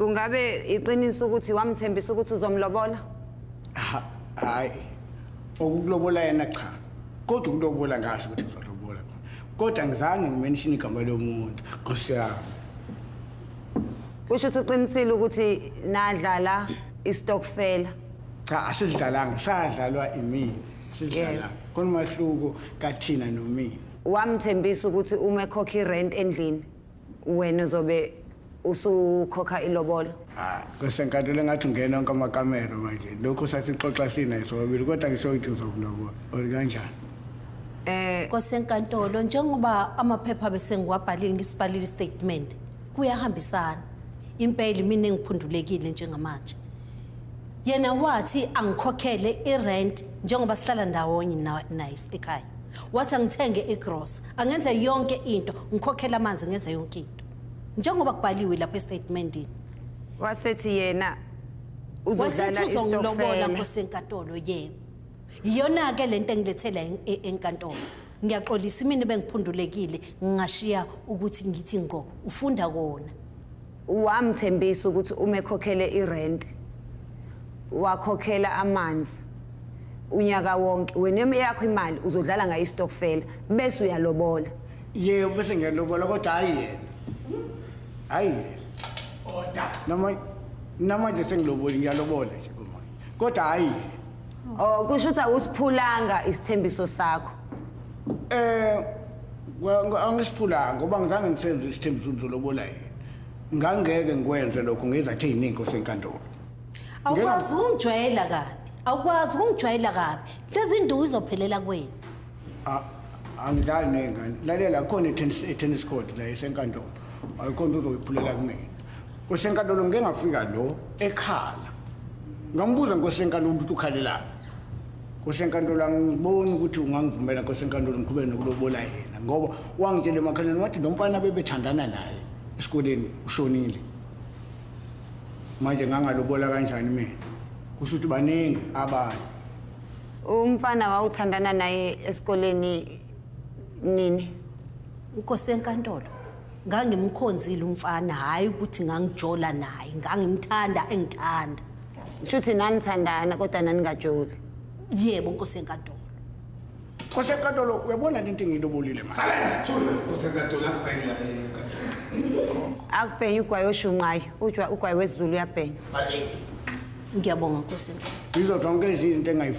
Kungabe iqiniso ukuthi wamthembisa ukuthi uzomlobola? Hayi. Ukulobola yena cha. Kodwa ukulobola ngasho ukuthi uzolobola khona. Kodwa ngizange ngimention igama lomuntu. Nkosi yami. Kusho ukuthi uqinisile ukuthi nadlala istokfela. Cha asidlalanga sadlalwa imini. Sidlala. Khona umahluko kathina nomina. Wamthembisa ukuthi uma ekhokha irent endlini wena uzobe usukhokha ilobolo. Kusenkantolo ngathi ungena onke amakamera manje. Lokho sasixoxa sina sobabili kodwa ngisho ukuthi uzokulobola. Kanjani? Kusenkantolo njengoba amaphepha bese ngiwabhalile ngisibhalile statement kuyahambisana. Impela mina engiphundulekile njengamanje. Yena wathi angikhokhele irent njengoba sihlala ndawonye nice ekhaya. Wathi angithenge igross, angenza yonke into, ngikhokhela amanzi ngenza yonke into. Njengoba kubhaliwe lapha estatementini. Wasethi yena uzodlala istokfela kusenkantolo yebo. Iyona ke lento engilethela enkantolo. Ngiyaxolisa mina bengiphundulekile ngingashiya ukuthi ngithi ngqo ufunda kona. Wamthembisa ukuthi uma ekhokhele irent wakhokhela amanzi unyaka wonke wena yakho imali uzodlala ngayo istokfela bese uyalobola. Yebo bese ngiyalobola kodwa hayi yena. Hayi. Namanje sengiloboli ngiyalobola nje kumanje. Kodwa hayi yena. Kusho ukuthi awusiphulanga isithembiso sakho. Angisiphulanga ngoba ngizange ngisenze isithembiso uzolobola yena. Ngangeke ngikwenze lokho ngezathe iningi osenkantolo. Awukwazi ungijwayela kabi. Awukwazi ungijwayela kabi. Lezi induku izophelela kuwena. Angidlali nengane. Lalela khona i-tennis court la esenkantolo. Ayikho into uzoyiphulela kumina. Kusenkantolo ngeke ngafika lo ekhala. Ngambuza ngosenkantolo ukuthi ukhalelani. Kusenkantolo angiboni ukuthi ungangivumela kusenkantolo ngiqhubeke nokulobola yena ngoba wangitshela emakhaleni wathi lo mfana bebethandana naye esikoleni ushonile. Manje ngangalobola kanjani mina? Kusho ukuthi baningi abanye. Umfana wawuthandana naye esikoleni nini? Kusenkantolo. Ngangimkhonzile umfana hayi ukuthi ngangijola naye, ngangimthanda engithanda. Shuthi nanithandana kodwa naningajoli. Yebo kusenkantolo. Kusenkantolo uyabona into engilobolile manje. Sala sithule kusenkantolo akubhenya akubhenya ugwayi oshunqayo ugwayi wesiZulu uyabhenya. Ngiyabonga kusenkantolo. Izo zonke izinto engayifuni